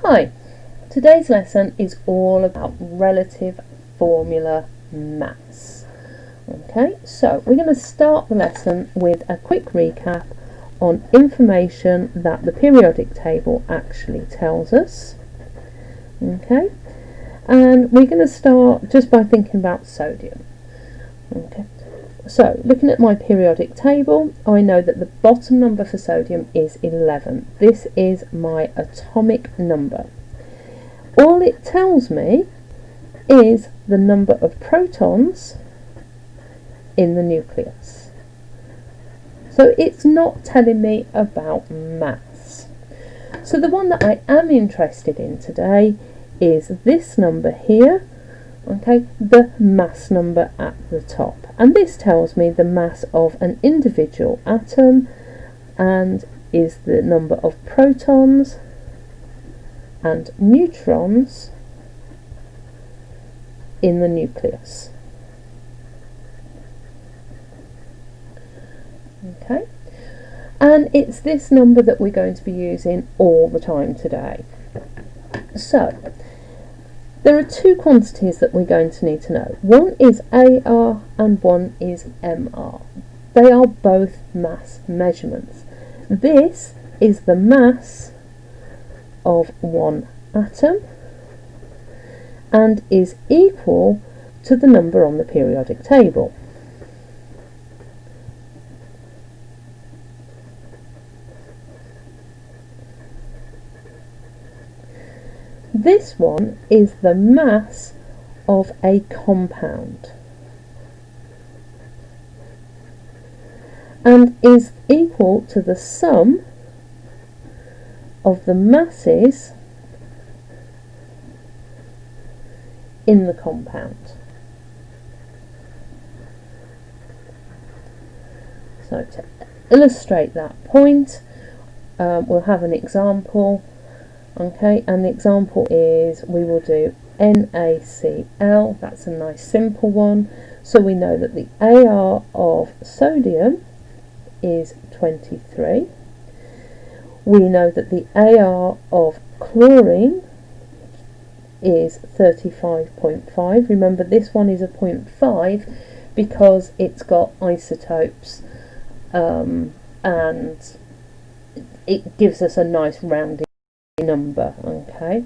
Hi, today's lesson is all about relative formula maths. Okay, so we're going to start the lesson with a quick recap on information that the periodic table actually tells us. Okay, and we're going to start just by thinking about sodium. Okay, so looking at my periodic table, I know that the bottom number for sodium is 11. This is my atomic number. All it tells me is the number of protons in the nucleus. So it's not telling me about maths. So the one that I am interested in today is this number here, okay, the mass number at the top. And this tells me the mass of an individual atom and is the number of protons and neutrons in the nucleus. Okay, and it's this number that we're going to be using all the time today. So there are two quantities that we're going to need to know. One is AR and one is MR. They are both mass measurements. This is the mass of one atom and is equal to the number on the periodic table. This one is the mass of a compound and is equal to the sum of the masses in the compound. So to illustrate that point, we'll have an example. Okay, and the example is we will do NaCl. That's a nice simple one. So we know that the AR of sodium is 23. We know that the AR of chlorine is 35.5. Remember, this one is a 0.5 because it's got isotopes and it gives us a nice rounding number. Okay,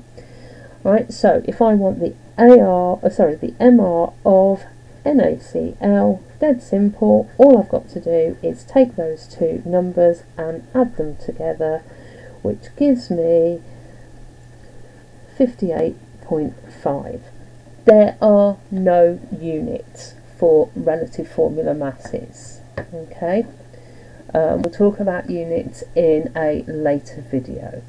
right, so if I want the the MR of NaCl, dead simple, all I've got to do is take those two numbers and add them together, which gives me 58.5. There are no units for relative formula masses. Okay, we'll talk about units in a later video.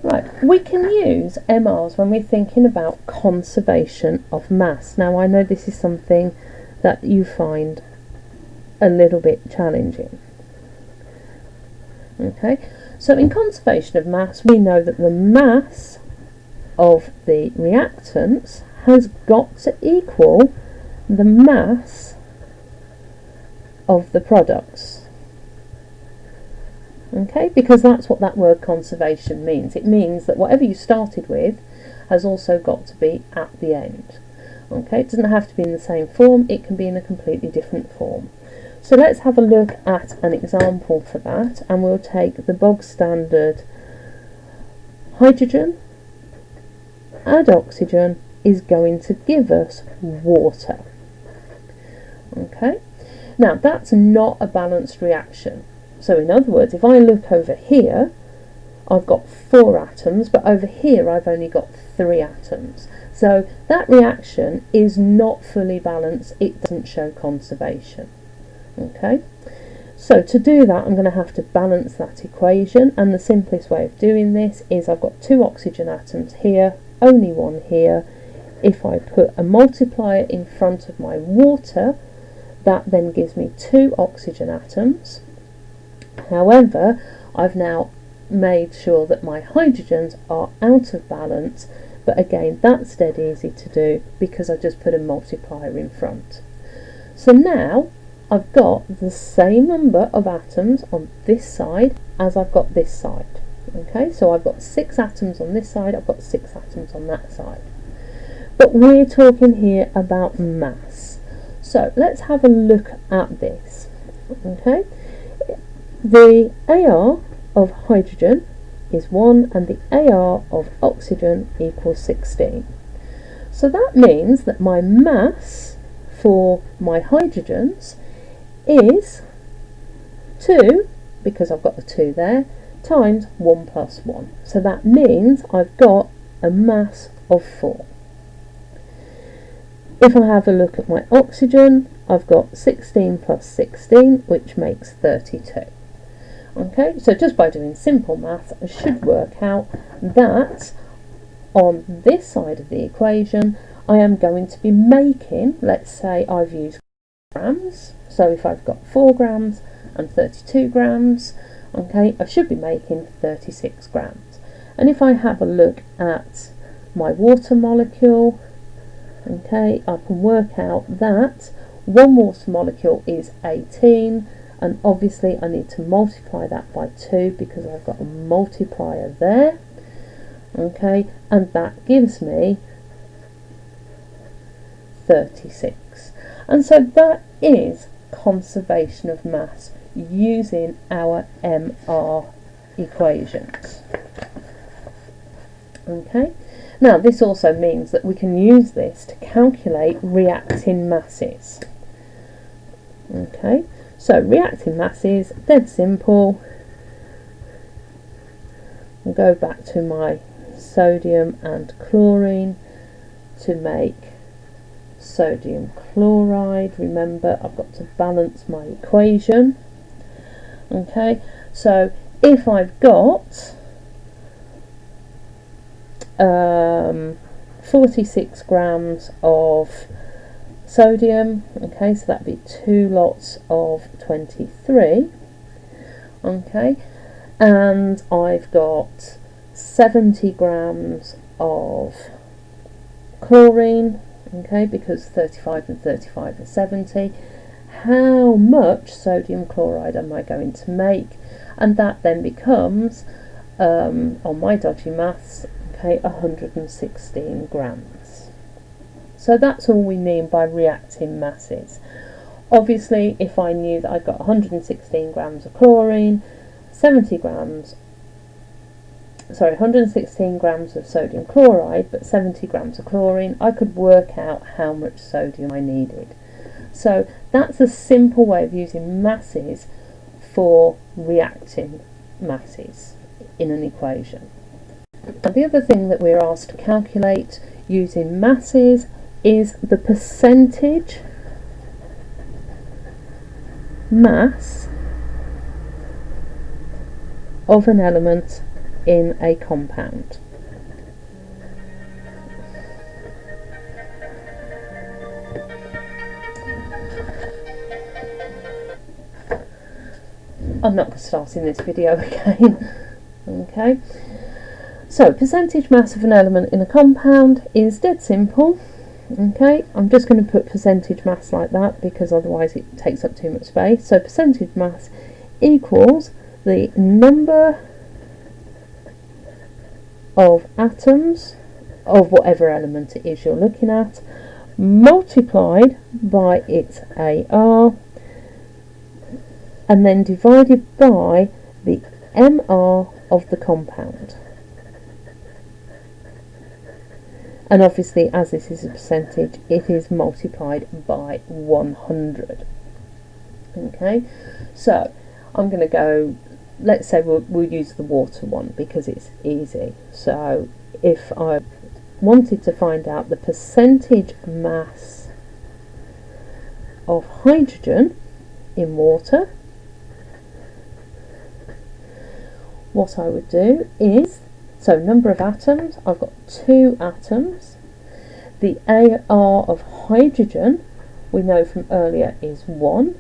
Right, we can use MRs when we're thinking about conservation of mass. Now I know this is something that you find a little bit challenging. Okay, so in conservation of mass we know that the mass of the reactants has got to equal the mass of the products. Okay, because that's what that word conservation means. It means that whatever you started with has also got to be at the end. Okay, it doesn't have to be in the same form, it can be in a completely different form. So let's have a look at an example for that, and we'll take the bog standard hydrogen, add oxygen, is going to give us water. Okay, now that's not a balanced reaction. So in other words, if I look over here, I've got 4 atoms, but over here I've only got 3 atoms. So that reaction is not fully balanced, it doesn't show conservation. Okay, so to do that I'm going to have to balance that equation, and the simplest way of doing this is I've got 2 oxygen atoms here, only 1 here. If I put a multiplier in front of my water, that then gives me 2 oxygen atoms. However, I've now made sure that my hydrogens are out of balance, but again that's dead easy to do because I just put a multiplier in front. So now I've got the same number of atoms on this side as I've got this side. Okay, so I've got 6 atoms on this side, I've got 6 atoms on that side. But we're talking here about mass. So let's have a look at this. Okay, the AR of hydrogen is 1 and the AR of oxygen equals 16. So that means that my mass for my hydrogens is 2, because I've got the 2 there, times 1 plus 1. So that means I've got a mass of 4. If I have a look at my oxygen, I've got 16 plus 16, which makes 32. Okay, so just by doing simple math, I should work out that on this side of the equation, I am going to be making, let's say I've used grams, so if I've got 4 grams and 32 grams, okay, I should be making 36 grams. And if I have a look at my water molecule, okay, I can work out that 1 water molecule is 18, and obviously I need to multiply that by 2 because I've got a multiplier there, okay, and that gives me 36. And so that is conservation of mass using our MR equations. Okay, now this also means that we can use this to calculate reacting masses. Okay, so reacting masses, dead simple. I'll go back to my sodium and chlorine to make sodium chloride. Remember, I've got to balance my equation. Okay, so if I've got 46 grams of sodium, okay, so that'd be 2 lots of 23, okay, and I've got 70 grams of chlorine, okay, because 35 and 35 are 70. How much sodium chloride am I going to make? And that then becomes, on my dodgy maths, okay, 116 grams. So that's all we mean by reacting masses. Obviously, if I knew that I've got 116 grams of chlorine, 116 grams of sodium chloride, but 70 grams of chlorine, I could work out how much sodium I needed. So that's a simple way of using masses for reacting masses in an equation. And the other thing that we're asked to calculate using masses is the percentage mass of an element in a compound. I'm not starting this video again. Okay, so percentage mass of an element in a compound is dead simple. Okay, I'm just going to put percentage mass like that because otherwise it takes up too much space. So percentage mass equals the number of atoms of whatever element it is you're looking at multiplied by its AR and then divided by the MR of the compound. And obviously, as this is a percentage, it is multiplied by 100. Okay, so I'm going to go, let's say we'll use the water one because it's easy. So if I wanted to find out the percentage mass of hydrogen in water, what I would do is, so number of atoms, I've got 2 atoms. The AR of hydrogen, we know from earlier, is 1.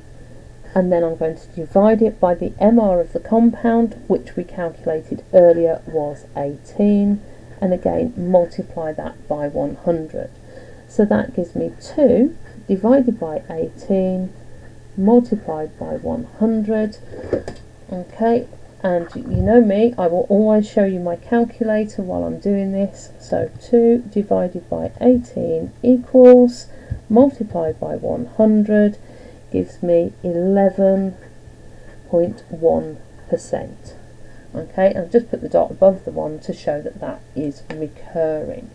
And then I'm going to divide it by the MR of the compound, which we calculated earlier was 18. And again, multiply that by 100. So that gives me 2 divided by 18 multiplied by 100. Okay. and you know me, I will always show you my calculator while I'm doing this. So 2 divided by 18 equals, multiplied by 100 gives me 11.1%. Okay, I've just put the dot above the 1 to show that that is recurring.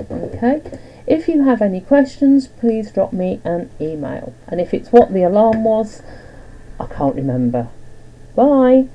Okay, if you have any questions, please drop me an email. And if it's what the alarm was, I can't remember. Bye.